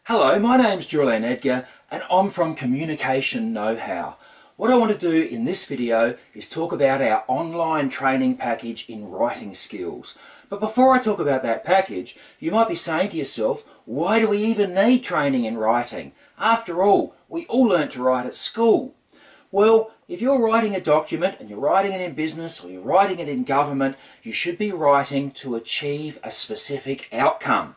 Hello, my name's Julian Edgar and I'm from Communication Know-How. What I want to do in this video is talk about our online training package in writing skills. But before I talk about that package, you might be saying to yourself, why do we even need training in writing? After all, we all learnt to write at school. Well, if you're writing a document and you're writing it in business or you're writing it in government, you should be writing to achieve a specific outcome.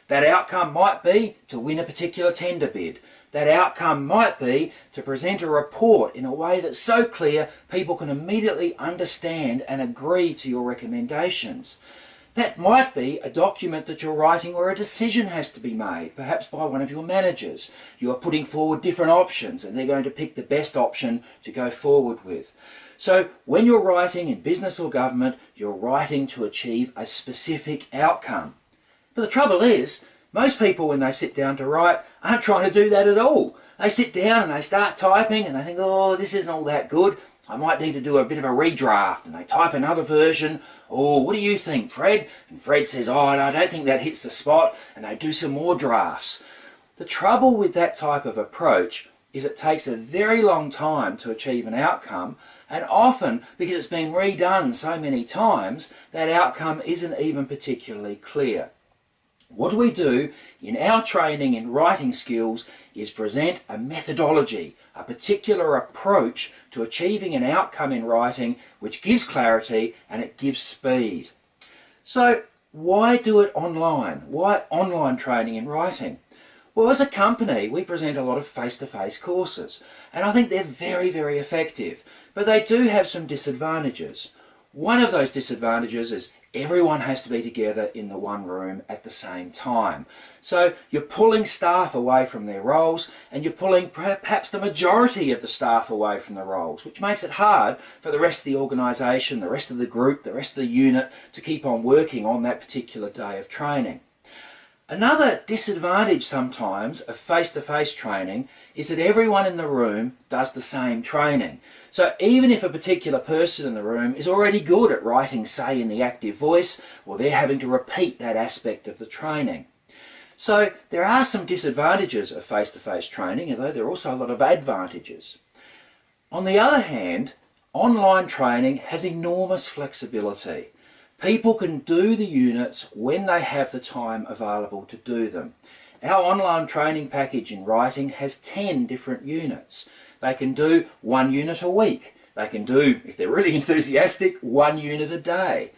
That outcome might be to win a particular tender bid. That outcome might be to present a report in a way that's so clear people can immediately understand and agree to your recommendations. That might be a document that you're writing where a decision has to be made, perhaps by one of your managers. You are putting forward different options and they're going to pick the best option to go forward with. So when you're writing in business or government, you're writing to achieve a specific outcome. But the trouble is, most people when they sit down to write aren't trying to do that at all. They sit down and they start typing and they think, oh, this isn't all that good. I might need to do a bit of a redraft, and they type another version. Oh, what do you think, Fred? And Fred says, oh, I don't think that hits the spot, and they do some more drafts. The trouble with that type of approach is it takes a very long time to achieve an outcome, and often, because it's been redone so many times, that outcome isn't even particularly clear. What we do in our training in writing skills is present a methodology, a particular approach to achieving an outcome in writing which gives clarity and it gives speed. So why do it online? Why online training in writing? Well, as a company, we present a lot of face-to-face courses, and I think they're very, very effective, but they do have some disadvantages. One of those disadvantages is everyone has to be together in the one room at the same time. So you're pulling staff away from their roles, and you're pulling perhaps the majority of the staff away from the roles, which makes it hard for the rest of the organisation, the rest of the group, the rest of the unit to keep on working on that particular day of training. Another disadvantage sometimes of face-to-face training is that everyone in the room does the same training. So even if a particular person in the room is already good at writing, say, in the active voice, well, they're having to repeat that aspect of the training. So there are some disadvantages of face-to-face training, although there are also a lot of advantages. On the other hand, online training has enormous flexibility. People can do the units when they have the time available to do them. Our online training package in writing has 10 different units. They can do 1 unit a week. They can do, if they're really enthusiastic, 1 unit a day.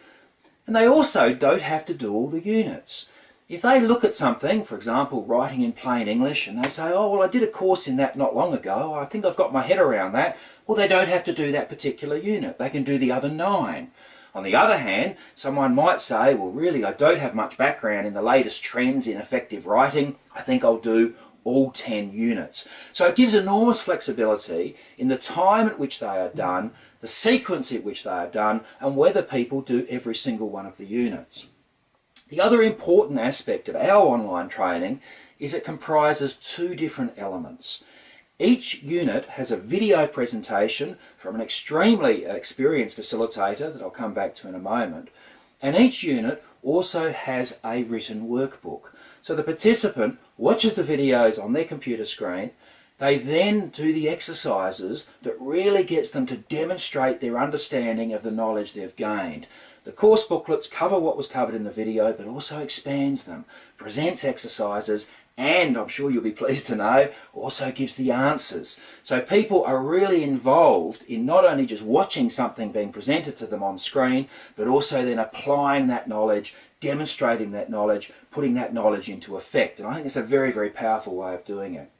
And they also don't have to do all the units. If they look at something, for example, writing in plain English, and they say, oh, well, I did a course in that not long ago, I think I've got my head around that, well, they don't have to do that particular unit. They can do the other 9. On the other hand, someone might say, well, really, I don't have much background in the latest trends in effective writing. I think I'll do all 10 units. So it gives enormous flexibility in the time at which they are done, the sequence at which they are done, and whether people do every single one of the units. The other important aspect of our online training is it comprises 2 different elements. Each unit has a video presentation from an extremely experienced facilitator that I'll come back to in a moment, and each unit also has a written workbook. So the participant watches the videos on their computer screen. They then do the exercises that really gets them to demonstrate their understanding of the knowledge they've gained. The course booklets cover what was covered in the video, but also expands them, presents exercises, and I'm sure you'll be pleased to know, also gives the answers. So people are really involved in not only just watching something being presented to them on screen, but also then applying that knowledge, demonstrating that knowledge, putting that knowledge into effect. And I think it's a very, very powerful way of doing it.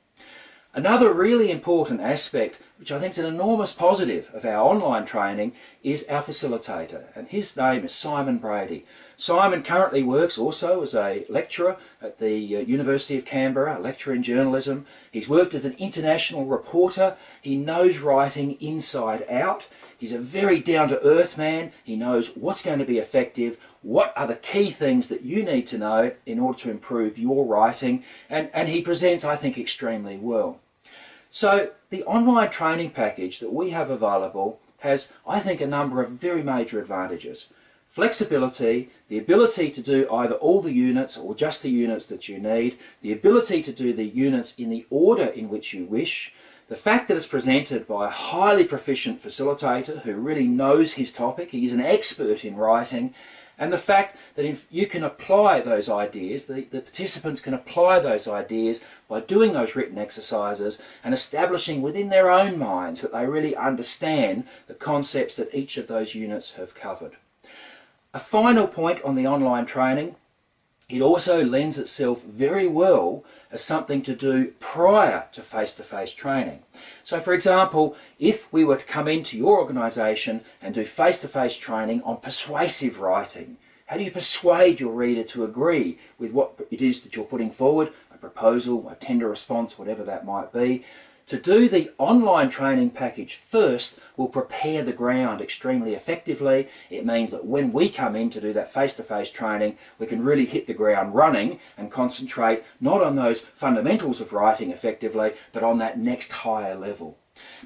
Another really important aspect, which I think is an enormous positive of our online training, is our facilitator, and his name is Simon Brady. Simon currently works also as a lecturer at the University of Canberra, a lecturer in journalism. He's worked as an international reporter. He knows writing inside out. He's a very down-to-earth man. He knows what's going to be effective, what are the key things that you need to know in order to improve your writing, and he presents, I think, extremely well. So the online training package that we have available has, I think, a number of very major advantages. flexibility, the ability to do either all the units or just the units that you need, the ability to do the units in the order in which you wish, the fact that it's presented by a highly proficient facilitator who really knows his topic, he's an expert in writing, and the fact that if you can apply those ideas, the participants can apply those ideas by doing those written exercises and establishing within their own minds that they really understand the concepts that each of those units have covered. A final point on the online training, it also lends itself very well as something to do prior to face-to-face training. So for example, if we were to come into your organisation and do face-to-face training on persuasive writing, how do you persuade your reader to agree with what it is that you're putting forward, a proposal, a tender response, whatever that might be? To do the online training package first will prepare the ground extremely effectively. It means that when we come in to do that face-to-face training, we can really hit the ground running and concentrate not on those fundamentals of writing effectively, but on that next higher level.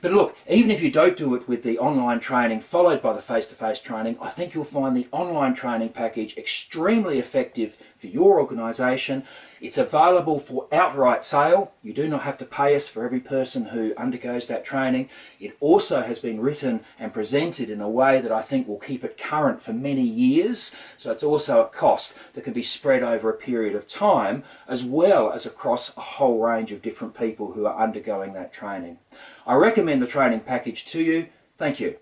But look, even if you don't do it with the online training followed by the face-to-face training, I think you'll find the online training package extremely effective for your organisation. It's available for outright sale. You do not have to pay us for every person who undergoes that training. It also has been written and presented in a way that I think will keep it current for many years. So it's also a cost that can be spread over a period of time, as well as across a whole range of different people who are undergoing that training. I recommend the training package to you. Thank you.